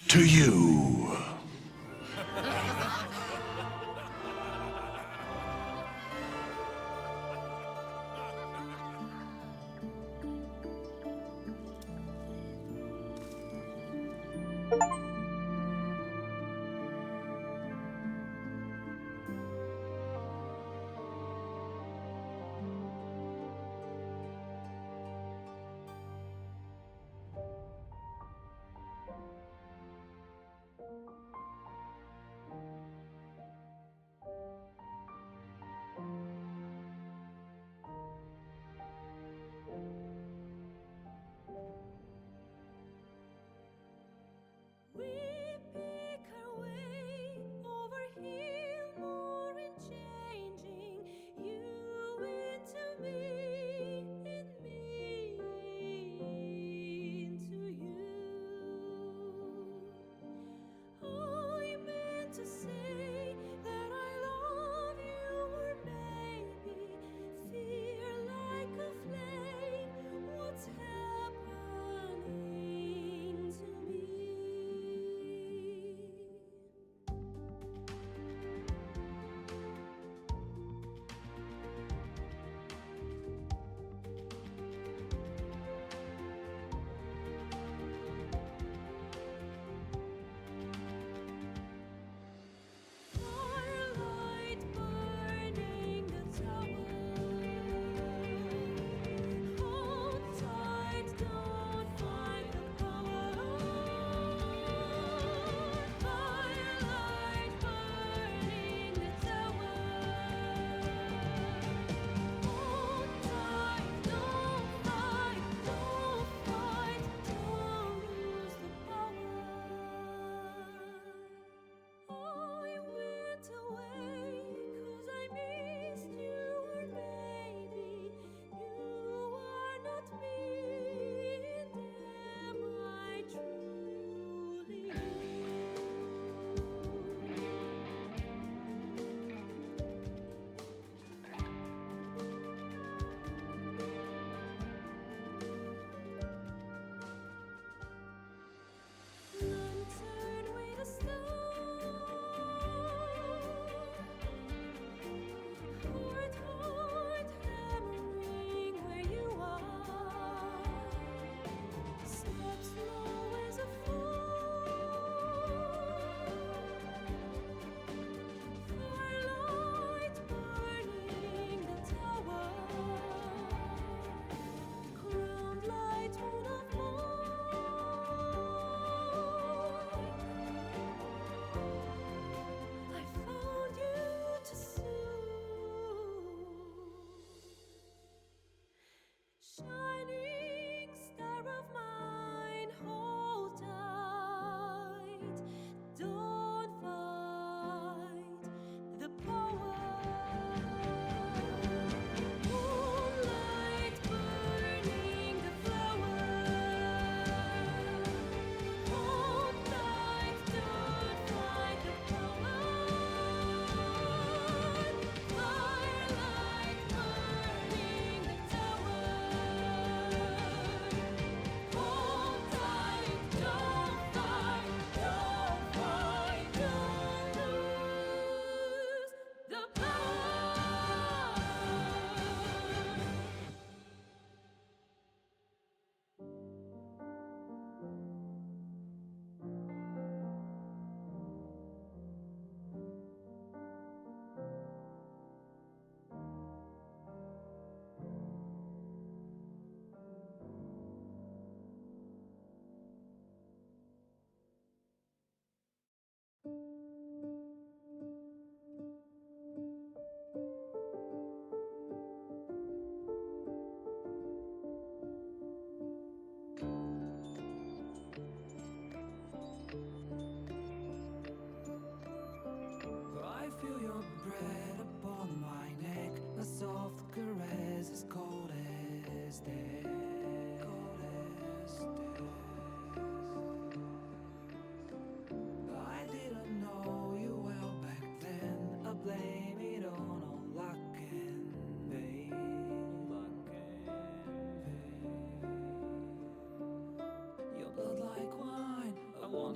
To you.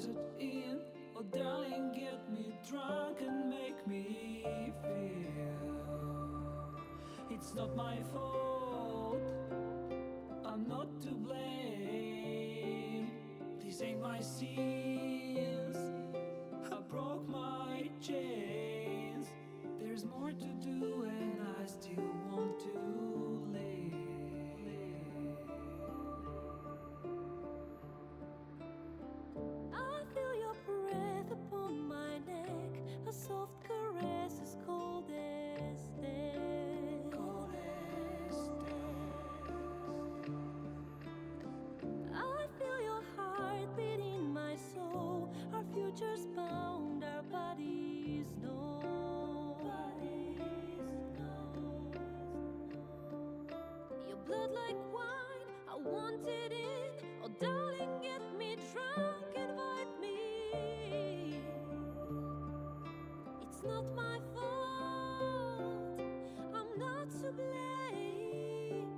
wanted in. Oh, darling, get me drunk and make me feel it's not my fault. I'm not to blame. These ain't my sins. I broke my chains. There's more to do, and I still want to live. I feel your breath upon my neck, a soft caress as cold as death. Cold as I feel your heart beat in my soul. Our futures bound, our bodies know. Your blood like wine, I want it in. Oh, darling, get me drunk, invite me. It's not my fault, I'm not to blame.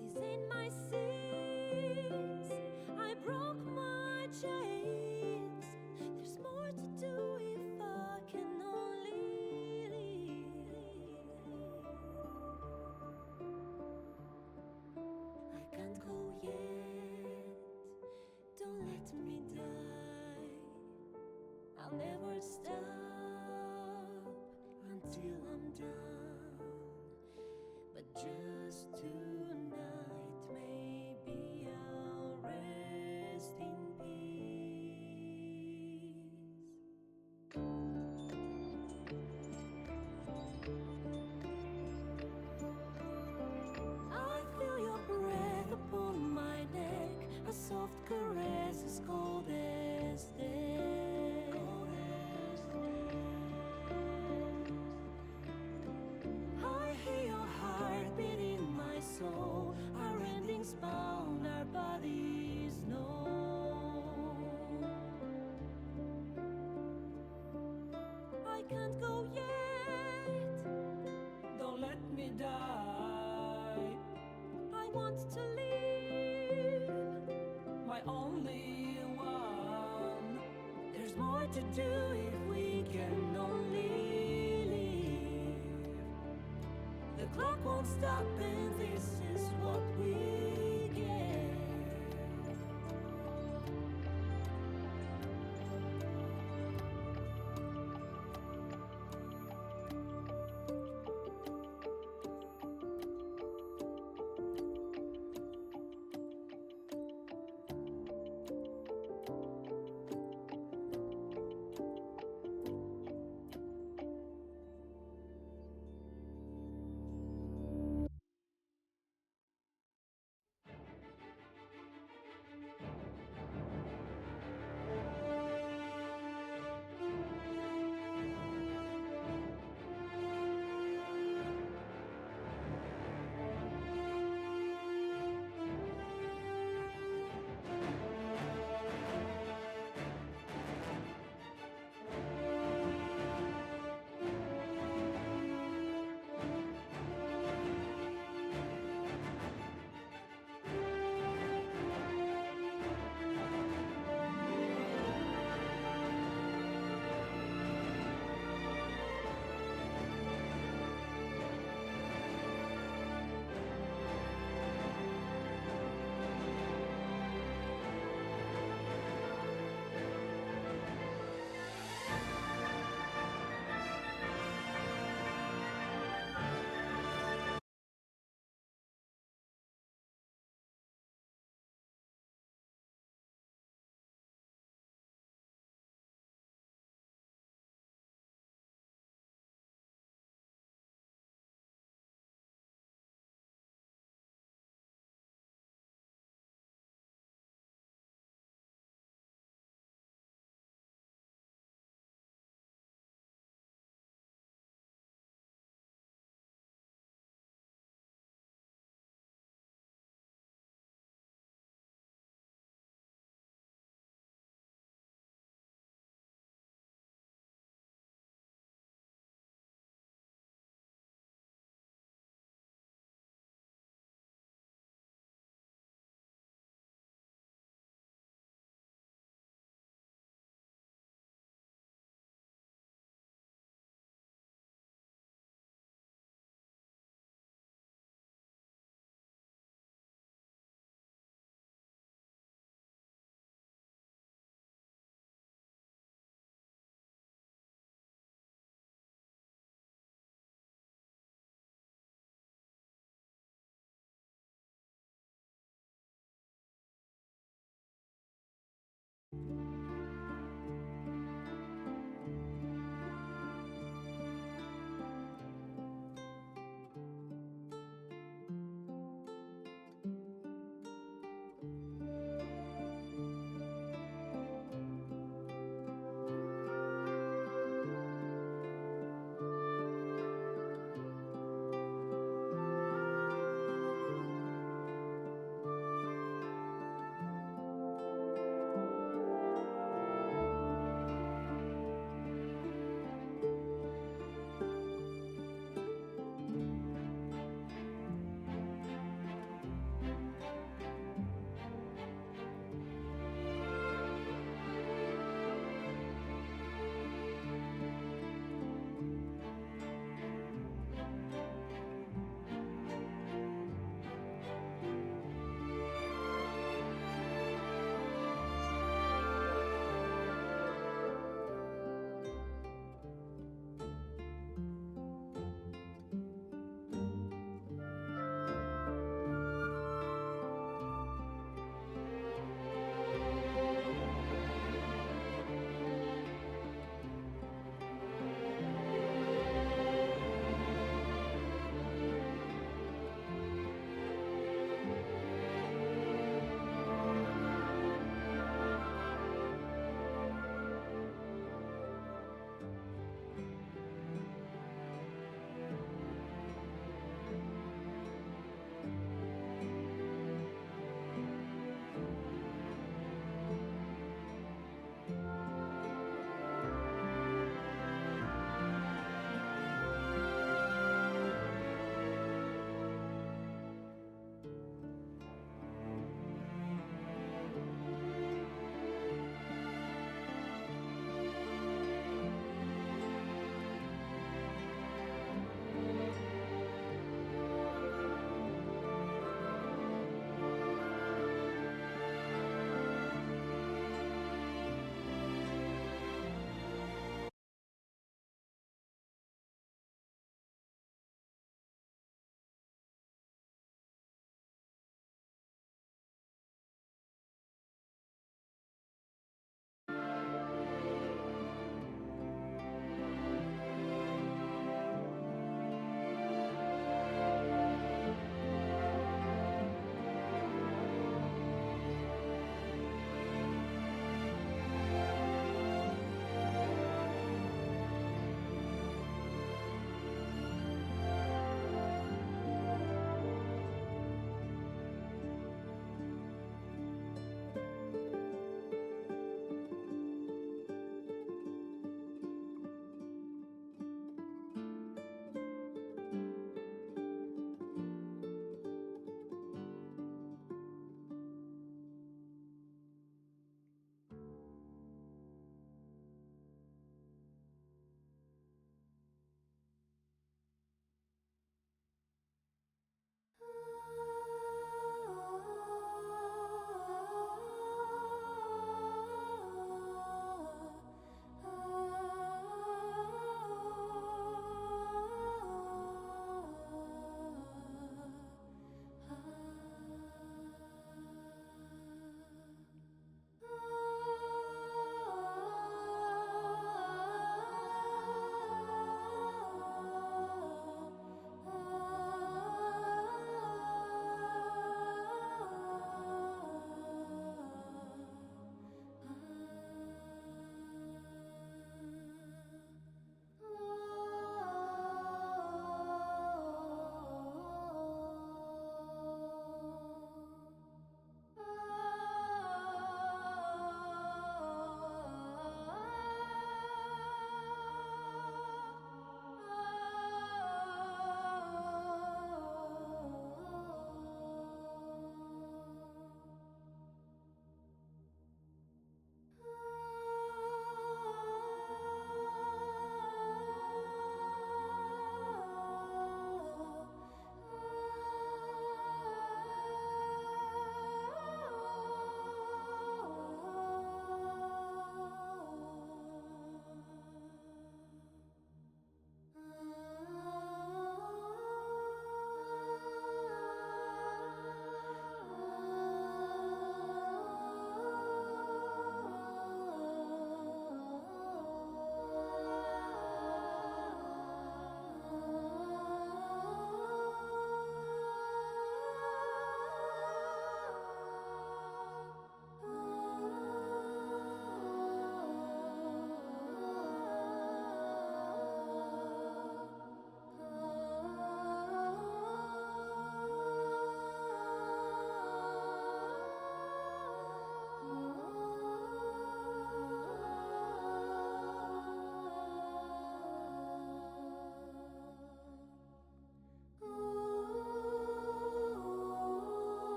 These ain't my sins. I broke my chains. There's more to do if I can only leave. I can't go yet. Don't let me die. I'll never stop until I'm done. But just tonight, maybe I'll rest in peace. I feel your breath upon my neck, a soft caress as cold as death. I hear your heart beat in my soul. Our endings bound, our bodies know. I can't go yet. Don't let me die. I want to live, My only one. There's more to do if we can only live. The clock won't stop, and this is what we get.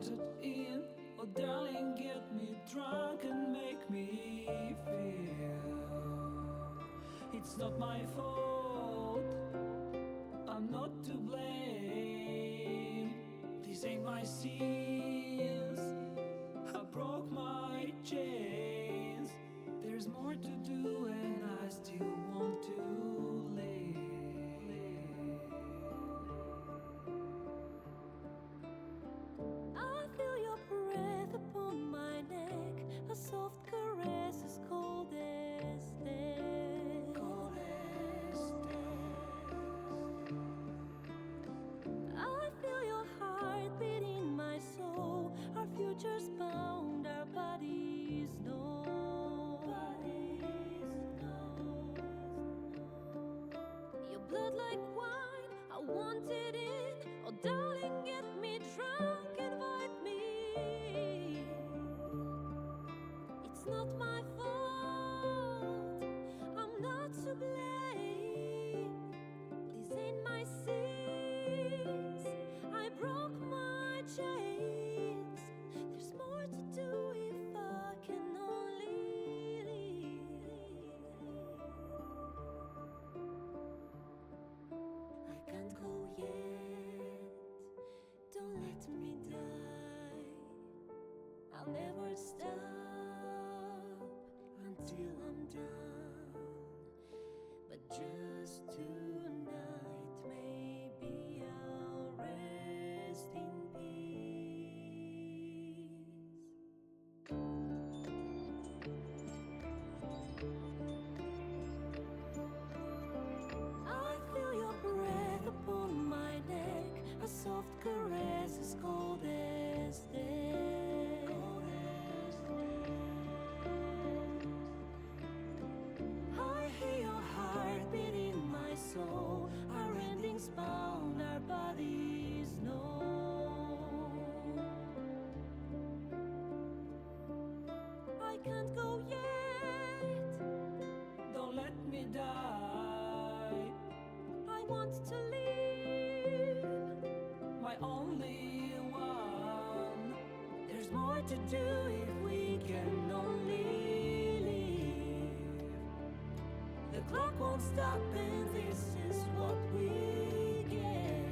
wanted in. Oh, darling, get me drunk and make me feel it's not my fault. I'm not to blame. These ain't my sins. I broke my chains. There's more to do, and I still want to live. I feel your breath upon my neck, a soft caress as cold as death. Cold as I feel your heart beat in my soul. Our futures bound, our bodies know. Your blood like wine, I want it in. Oh, darling, get me drunk, invite me. It's not my fault, I'm not to blame. These ain't my sins. I broke my chains. There's more to do if I can only leave. I can't go yet. Don't let me die. I'll never stop until I'm done. But just tonight, maybe I'll rest in peace. I feel your breath upon my neck, a soft caress as cold as death. I hear your heart beat in my soul. Our endings bound, our bodies know. I can't go yet. Don't let me die. I want to live. My only one. There's more to do if we can only live. The clock won't stop, and this is what we get.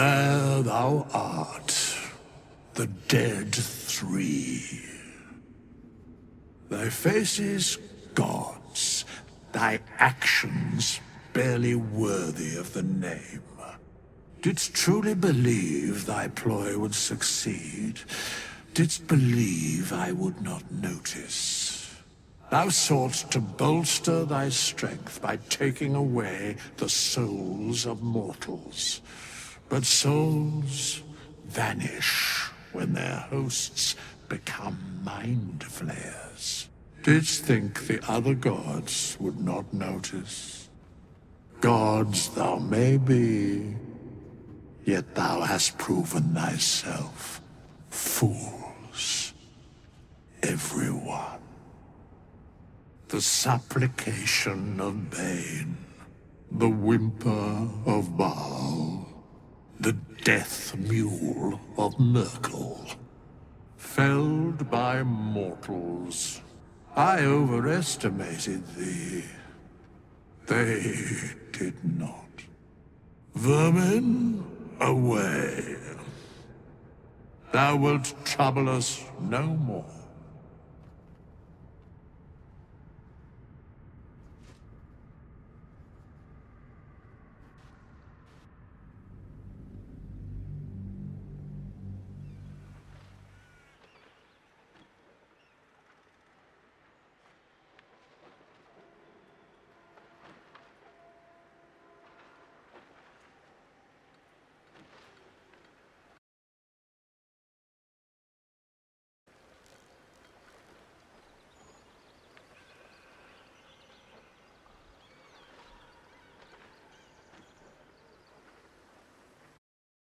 There thou art, the dead three. Thy faces gods, thy actions barely worthy of the name. Didst truly believe thy ploy would succeed? Didst believe I would not notice? Thou soughtst to bolster thy strength by taking away the souls of mortals. But souls vanish when their hosts become mind flayers. Didst think the other gods would not notice? Gods thou may be, yet thou hast proven thyself fools, everyone. The supplication of Bane, the whimper of Baal, the death mule of Merkel. Felled by mortals, I overestimated thee. They did not. Vermin, away. Thou wilt trouble us no more.